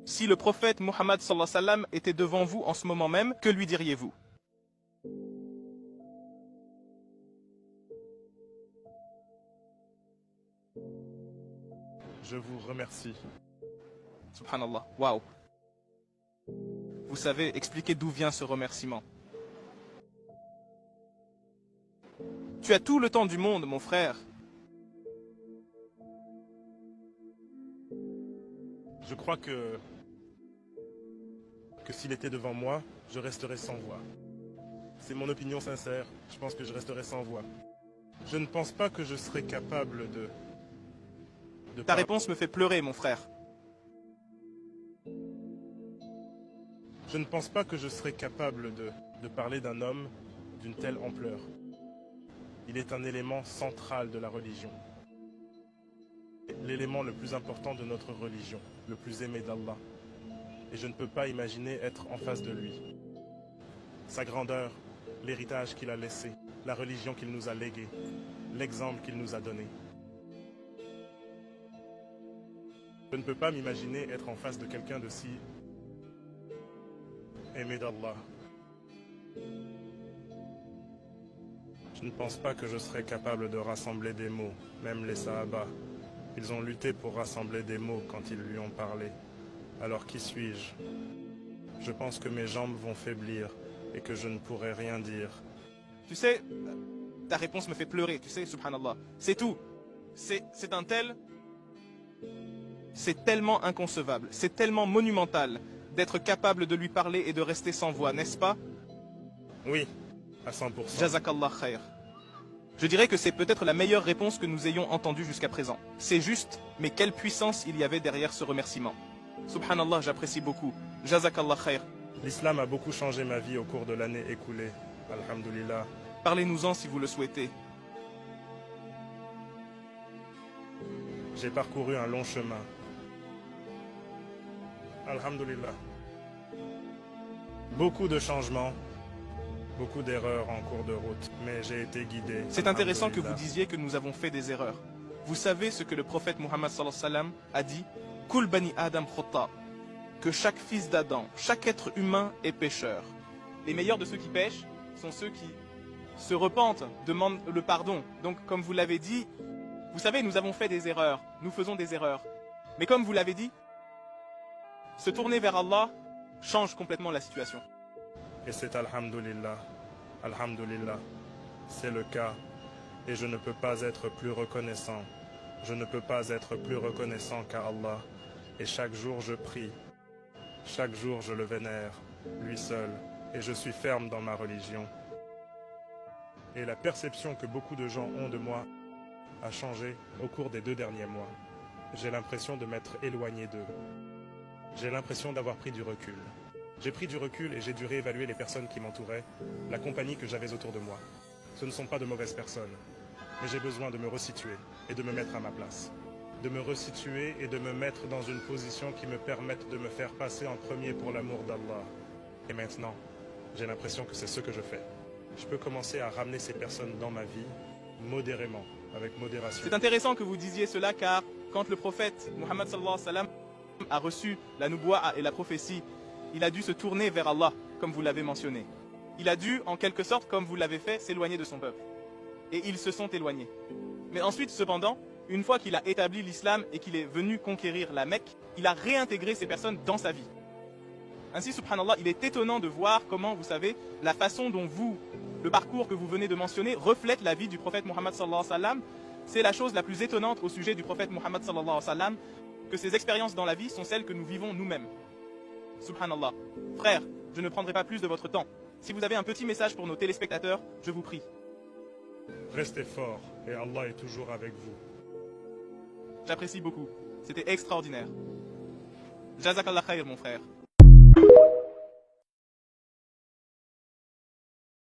Si le prophète Muhammad sallallahu alayhi wa sallam était devant vous en ce moment même, que lui diriez-vous? Je vous remercie. Subhanallah, waouh. Vous savez, expliquer d'où vient ce remerciement. Tu as tout le temps du monde, mon frère. Je crois que s'il était devant moi, je resterais sans voix. C'est mon opinion sincère, je pense que je resterais sans voix. Je ne pense pas que je serais capable de Ta réponse me fait pleurer, mon frère. Je ne pense pas que je serais capable de parler d'un homme d'une telle ampleur. Il est un élément central de la religion. L'élément le plus important de notre religion, le plus aimé d'Allah. Et je ne peux pas imaginer être en face de lui. Sa grandeur, l'héritage qu'il a laissé, la religion qu'il nous a léguée, l'exemple qu'il nous a donné. Je ne peux pas m'imaginer être en face de quelqu'un de si aimé d'Allah. Je ne pense pas que je serais capable de rassembler des mots, même les Sahaba. Ils ont lutté pour rassembler des mots quand ils lui ont parlé. Alors qui suis-je? Je pense que mes jambes vont faiblir et que je ne pourrai rien dire. Tu sais, ta réponse me fait pleurer, tu sais, subhanallah. C'est tout. C'est un tel... C'est tellement inconcevable, c'est tellement monumental d'être capable de lui parler et de rester sans voix, n'est-ce pas? Oui, à 100%. Jazakallah khair. Je dirais que c'est peut-être la meilleure réponse que nous ayons entendue jusqu'à présent. C'est juste, mais quelle puissance il y avait derrière ce remerciement. Subhanallah, j'apprécie beaucoup. Jazakallah khair. L'islam a beaucoup changé ma vie au cours de l'année écoulée. Alhamdulillah. Parlez-nous-en si vous le souhaitez. J'ai parcouru un long chemin. Alhamdulillah. Beaucoup de changements, beaucoup d'erreurs en cours de route, mais j'ai été guidé. C'est intéressant que vous disiez que nous avons fait des erreurs. Vous savez ce que le prophète Muhammad sallallahu alayhi wa sallam a dit? Kul bani Adam khata, que chaque fils d'Adam, chaque être humain est pécheur. Les meilleurs de ceux qui pêchent sont ceux qui se repentent, demandent le pardon. Donc comme vous l'avez dit, vous savez, nous avons fait des erreurs, nous faisons des erreurs. Mais comme vous l'avez dit, se tourner vers Allah change complètement la situation. Et c'est alhamdulillah, alhamdulillah, c'est le cas. Et je ne peux pas être plus reconnaissant. Je ne peux pas être plus reconnaissant qu'à Allah. Et chaque jour je prie. Chaque jour je le vénère, lui seul. Et je suis ferme dans ma religion. Et la perception que beaucoup de gens ont de moi a changé au cours des 2 derniers mois. J'ai l'impression de m'être éloigné d'eux. J'ai l'impression d'avoir pris du recul. J'ai pris du recul et j'ai dû réévaluer les personnes qui m'entouraient, la compagnie que j'avais autour de moi. Ce ne sont pas de mauvaises personnes, mais j'ai besoin de me resituer et de me mettre à ma place. De me resituer et de me mettre dans une position qui me permette de me faire passer en premier pour l'amour d'Allah. Et maintenant, j'ai l'impression que c'est ce que je fais. Je peux commencer à ramener ces personnes dans ma vie modérément, avec modération. C'est intéressant que vous disiez cela car quand le prophète Muhammad sallallahu alayhi wa sallam a reçu la nubuwa et la prophétie, il a dû se tourner vers Allah, comme vous l'avez mentionné. Il a dû, en quelque sorte, comme vous l'avez fait, s'éloigner de son peuple. Et ils se sont éloignés. Mais ensuite, cependant, une fois qu'il a établi l'islam et qu'il est venu conquérir la Mecque, il a réintégré ces personnes dans sa vie. Ainsi, subhanallah, il est étonnant de voir comment, vous savez, la façon dont vous, le parcours que vous venez de mentionner, reflète la vie du prophète Muhammad sallallahu alayhi wa sallam. C'est la chose la plus étonnante au sujet du prophète Muhammad sallallahu alayhi wa sallam, que ces expériences dans la vie sont celles que nous vivons nous-mêmes. Subhanallah. Frère, je ne prendrai pas plus de votre temps. Si vous avez un petit message pour nos téléspectateurs, je vous prie. Restez fort et Allah est toujours avec vous. J'apprécie beaucoup. C'était extraordinaire. Jazakallah khair, mon frère.